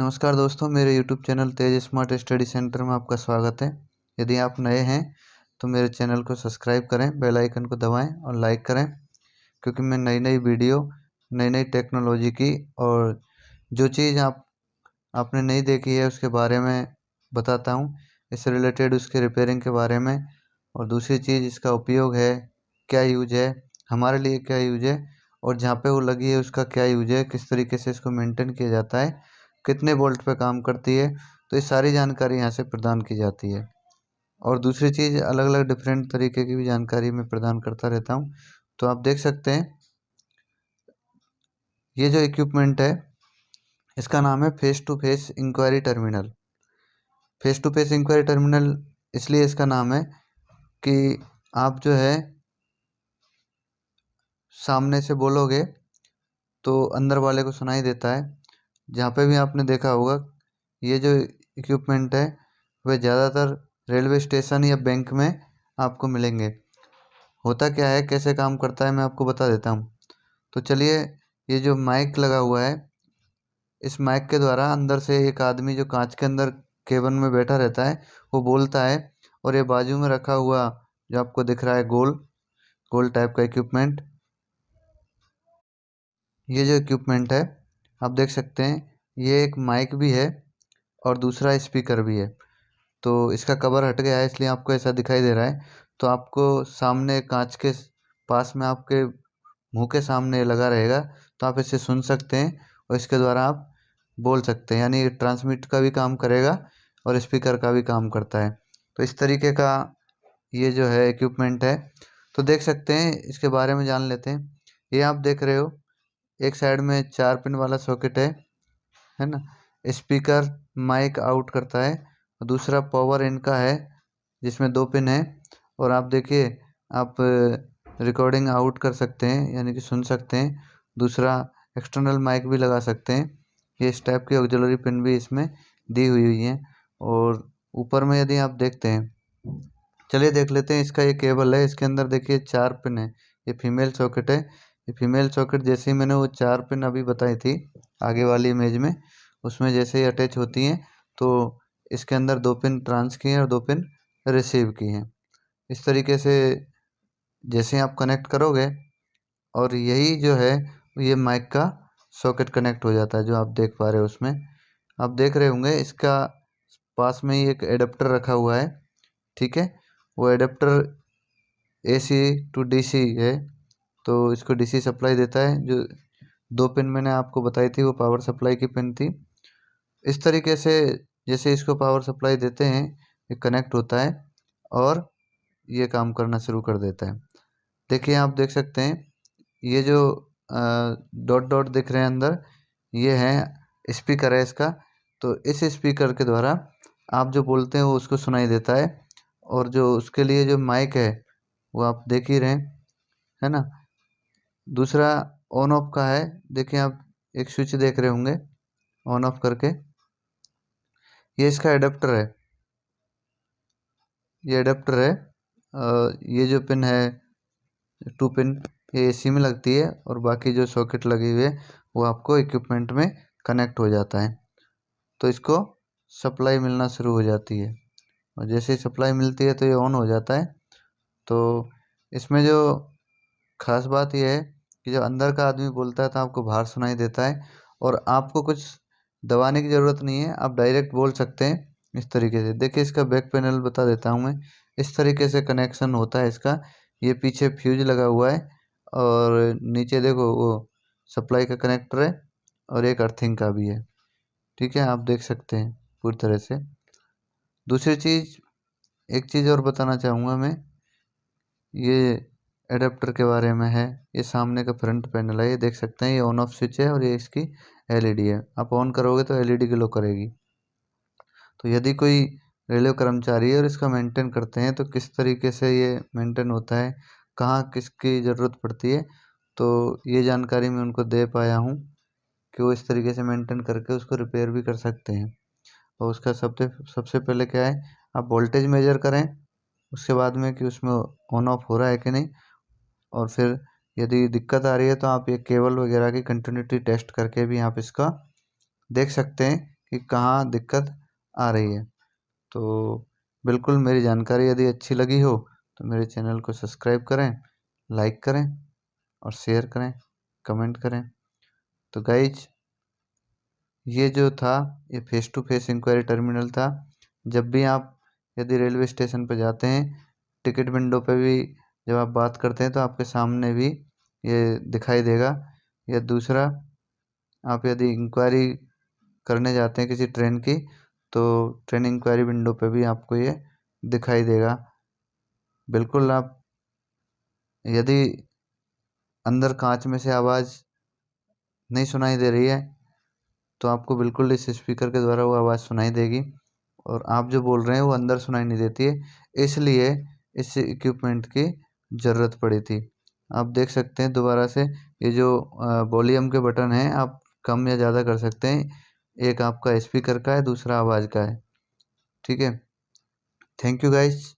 नमस्कार दोस्तों, मेरे YouTube चैनल तेज स्मार्ट स्टडी सेंटर में आपका स्वागत है। यदि आप नए हैं तो मेरे चैनल को सब्सक्राइब करें, बेल आइकन को दबाएं और लाइक करें, क्योंकि मैं नई नई वीडियो, नई नई टेक्नोलॉजी की और जो चीज़ आपने नहीं देखी है उसके बारे में बताता हूं। इससे रिलेटेड उसके रिपेयरिंग के बारे में, और दूसरी चीज़ इसका उपयोग है, क्या यूज है, हमारे लिए क्या यूज है, और जहाँ पे वो लगी है उसका क्या यूज है, किस तरीके से इसको मेंटेन किया जाता है, कितने वोल्ट पे काम करती है। तो ये सारी जानकारी यहाँ से प्रदान की जाती है। और दूसरी चीज़, अलग अलग डिफरेंट तरीके की भी जानकारी मैं प्रदान करता रहता हूँ। तो आप देख सकते हैं, ये जो इक्विपमेंट है इसका नाम है face to face inquiry terminal. Face to face inquiry terminal इसलिए इसका नाम है कि आप जो है सामने से बोलोगे तो अंदर वाले को सुनाई देता है। जहाँ पे भी आपने देखा होगा, ये जो इक्विपमेंट है वह ज़्यादातर रेलवे स्टेशन या बैंक में आपको मिलेंगे। होता क्या है, कैसे काम करता है, मैं आपको बता देता हूँ। तो चलिए, ये जो माइक लगा हुआ है, इस माइक के द्वारा अंदर से एक आदमी जो कांच के अंदर केबिन में बैठा रहता है वो बोलता है। और ये बाजू में रखा हुआ जो आपको दिख रहा है गोल गोल टाइप का इक्विपमेंट, ये जो इक्विपमेंट है आप देख सकते हैं, ये एक माइक भी है और दूसरा स्पीकर भी है। तो इसका कवर हट गया है इसलिए आपको ऐसा दिखाई दे रहा है। तो आपको सामने कांच के पास में आपके मुंह के सामने लगा रहेगा, तो आप इसे सुन सकते हैं और इसके द्वारा आप बोल सकते हैं। यानी ट्रांसमिट का भी काम करेगा और स्पीकर का भी काम करता है। तो इस तरीके का ये जो है इक्विपमेंट है। तो देख सकते हैं, इसके बारे में जान लेते हैं। ये आप देख रहे हो, एक साइड में 4 पिन वाला सॉकेट है ना। स्पीकर माइक आउट करता है, और दूसरा पावर इन का है जिसमें 2 पिन है। और आप देखिए, आप रिकॉर्डिंग आउट कर सकते हैं, यानी कि सुन सकते हैं। दूसरा एक्सटर्नल माइक भी लगा सकते हैं। ये इस टाइप की ऑक्सिलरी पिन भी इसमें दी हुई है। और ऊपर में यदि आप देखते हैं, चलिए देख लेते हैं, इसका ये केबल है, इसके अंदर देखिए 4 पिन है। ये फीमेल सॉकेट है। ये फीमेल सॉकेट जैसे ही मैंने वो 4 पिन अभी बताई थी आगे वाली इमेज में, उसमें जैसे ही अटैच होती हैं तो इसके अंदर 2 पिन ट्रांस की हैं और 2 पिन रिसीव की हैं। इस तरीके से जैसे आप कनेक्ट करोगे, और यही जो है ये माइक का सॉकेट कनेक्ट हो जाता है, जो आप देख पा रहे हो। उसमें आप देख रहे होंगे, इसका पास में ही एक एडाप्टर रखा हुआ है। ठीक है, वो एडाप्टर AC टू DC है, तो इसको DC सप्लाई देता है। जो 2 पिन मैंने आपको बताई थी वो पावर सप्लाई की पिन थी। इस तरीके से जैसे इसको पावर सप्लाई देते हैं, ये कनेक्ट होता है और ये काम करना शुरू कर देता है। देखिए, आप देख सकते हैं, ये जो डॉट डॉट दिख रहे हैं अंदर, ये है स्पीकर है इसका। तो इस स्पीकर के द्वारा आप जो बोलते हैं वो उसको सुनाई देता है। और जो उसके लिए जो माइक है वो आप देख ही रहे हैं, है ना। दूसरा ऑन ऑफ का है, देखिए आप एक स्विच देख रहे होंगे ऑन ऑफ करके, ये इसका एडाप्टर है। ये एडाप्टर है, ये जो पिन है 2 पिन, ये AC में लगती है, और बाकी जो सॉकेट लगी हुई है वो आपको इक्विपमेंट में कनेक्ट हो जाता है। तो इसको सप्लाई मिलना शुरू हो जाती है, और जैसे ही सप्लाई मिलती है तो ये ऑन हो जाता है। तो इसमें जो खास बात यह है कि जब अंदर का आदमी बोलता है तो आपको बाहर सुनाई देता है, और आपको कुछ दबाने की ज़रूरत नहीं है, आप डायरेक्ट बोल सकते हैं। इस तरीके से देखिए, इसका बैक पैनल बता देता हूँ मैं। इस तरीके से कनेक्शन होता है इसका। ये पीछे फ्यूज लगा हुआ है, और नीचे देखो वो सप्लाई का कनेक्टर है, और एक अर्थिंग का भी है। ठीक है, आप देख सकते हैं पूरी तरह से। दूसरी चीज़, एक चीज़ और बताना चाहूँगा मैं, ये एडाप्टर के बारे में है। ये सामने का फ्रंट पैनल है, ये देख सकते हैं, ये ऑन ऑफ स्विच है, और ये इसकी LED है। आप ऑन करोगे तो LED ग्लो करेगी। तो यदि कोई रेलवे कर्मचारी है और इसका मेंटेन करते हैं तो किस तरीके से ये मेंटेन होता है, कहाँ किसकी ज़रूरत पड़ती है, तो ये जानकारी मैं उनको दे पाया हूँ कि वो इस तरीके से मेंटेन करके उसको रिपेयर भी कर सकते हैं। और उसका सबसे सबसे पहले क्या है, आप वोल्टेज मेजर करें, उसके बाद में कि उसमें ऑन ऑफ हो रहा है कि नहीं। और फिर यदि दिक्कत आ रही है तो आप ये केबल वगैरह की कंटिन्यूटी टेस्ट करके भी आप इसका देख सकते हैं कि कहाँ दिक्कत आ रही है। तो बिल्कुल मेरी जानकारी यदि अच्छी लगी हो तो मेरे चैनल को सब्सक्राइब करें, लाइक करें और शेयर करें, कमेंट करें। तो गाइज ये जो था ये face to face inquiry terminal था। जब भी आप यदि रेलवे स्टेशन पर जाते हैं, टिकट विंडो पे भी जब आप बात करते हैं तो आपके सामने भी ये दिखाई देगा। या दूसरा, आप यदि इंक्वायरी करने जाते हैं किसी ट्रेन की तो ट्रेन इंक्वायरी विंडो पे भी आपको ये दिखाई देगा। बिल्कुल आप यदि अंदर कांच में से आवाज़ नहीं सुनाई दे रही है तो आपको बिल्कुल इस स्पीकर के द्वारा वो आवाज़ सुनाई देगी, और आप जो बोल रहे हैं वो अंदर सुनाई नहीं देती है, इसलिए इस इक्विपमेंट की ज़रूरत पड़ी थी। आप देख सकते हैं दोबारा से ये जो वॉल्यूम के बटन हैं आप कम या ज़्यादा कर सकते हैं। एक आपका स्पीकर का है, दूसरा आवाज़ का है। ठीक है, थैंक यू गाइस।